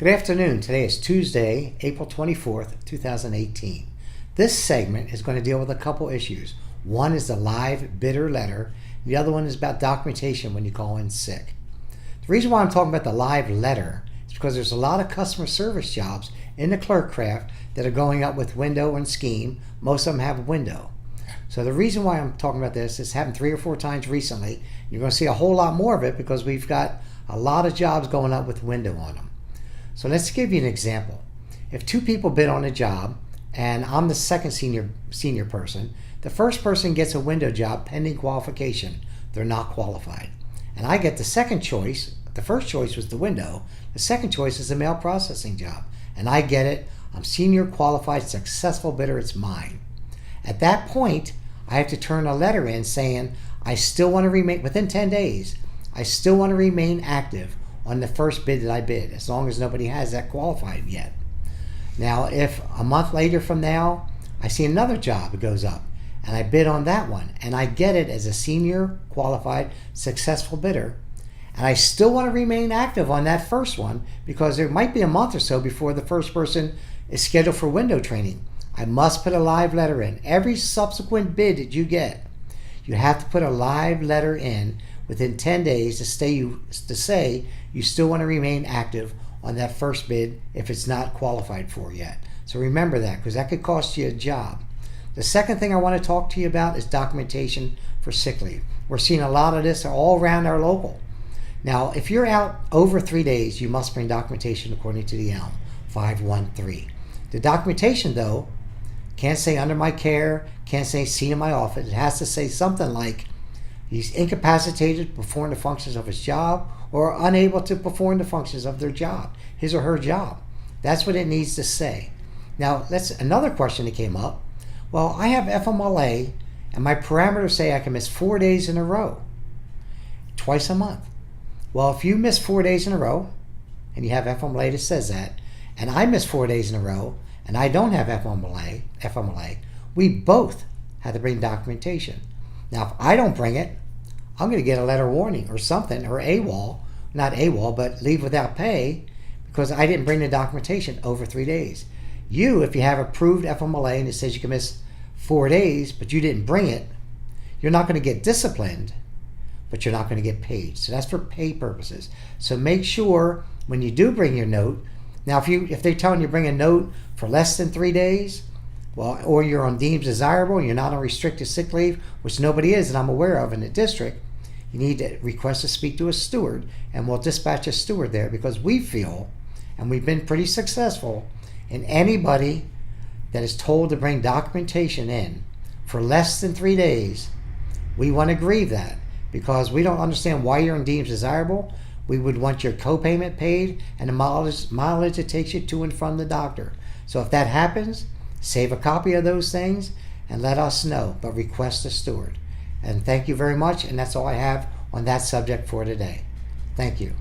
Good afternoon. Today is Tuesday, April 24th, 2018. This segment is going to deal with a couple issues. One is the live bidder letter. The other one is about documentation when you call in sick. The reason why I'm talking about the live letter is because there's a lot of customer service jobs in the clerk craft that are going up with window and scheme. Most of them have window. So the reason why I'm talking about this is happened 3 or 4 times recently. You're going to see a whole lot more of it because we've got a lot of jobs going up with window on them. So let's give you an example. If 2 people bid on a job and I'm the second senior person, the first person gets a window job pending qualification. They're not qualified. And I get the second choice. The first choice was the window. The second choice is the mail processing job. And I get it. I'm senior qualified successful bidder. It's mine. At that point, I have to turn a letter in saying I still want to remain, within 10 days, I still want to remain active on the first bid that I bid, as long as nobody has that qualified yet. Now, if a month later from now, I see another job that goes up, and I bid on that one, and I get it as a senior qualified successful bidder, and I still want to remain active on that first one because there might be a month or so before the first person is scheduled for window training, I must put a live letter in. Every subsequent bid that you get, you have to put a live letter in within 10 days to say you still want to remain active on that first bid if it's not qualified for yet. So remember that, because that could cost you a job. The second thing I want to talk to you about is documentation for sick leave. We're seeing a lot of this all around our local. Now, if you're out over 3 days, you must bring documentation according to the ELM 513. The documentation, though, can't say under my care, can't say seen in my office. It has to say something like he's incapacitated to perform the functions of his job or unable to perform the functions of their job, his or her job. That's what it needs to say. Now, that's another question that came up. Well, I have FMLA and my parameters say I can miss 4 days in a row, twice a month. Well, if you miss 4 days in a row and you have FMLA that says that, and I miss 4 days in a row and I don't have FMLA, we both have to bring documentation. Now, if I don't bring it, I'm going to get a letter warning or something, or AWOL, not AWOL, but leave without pay, because I didn't bring the documentation over 3 days. You, if you have approved FMLA and it says you can miss 4 days, but you didn't bring it, you're not going to get disciplined, but you're not going to get paid. So that's for pay purposes. So make sure when you do bring your note, now if they're telling you to bring a note for less than 3 days, well, or you're on deemed desirable and you're not on restricted sick leave, which nobody is that I'm aware of in the district, you need to request to speak to a steward, and we'll dispatch a steward there, because we feel, and we've been pretty successful, in anybody that is told to bring documentation in for less than 3 days, we want to grieve that, because we don't understand why you're on deemed desirable. We would want your co-payment paid and the mileage it takes you to and from the doctor. So if that happens, save a copy of those things and let us know, but request a steward. And thank you very much, and that's all I have on that subject for today. Thank you.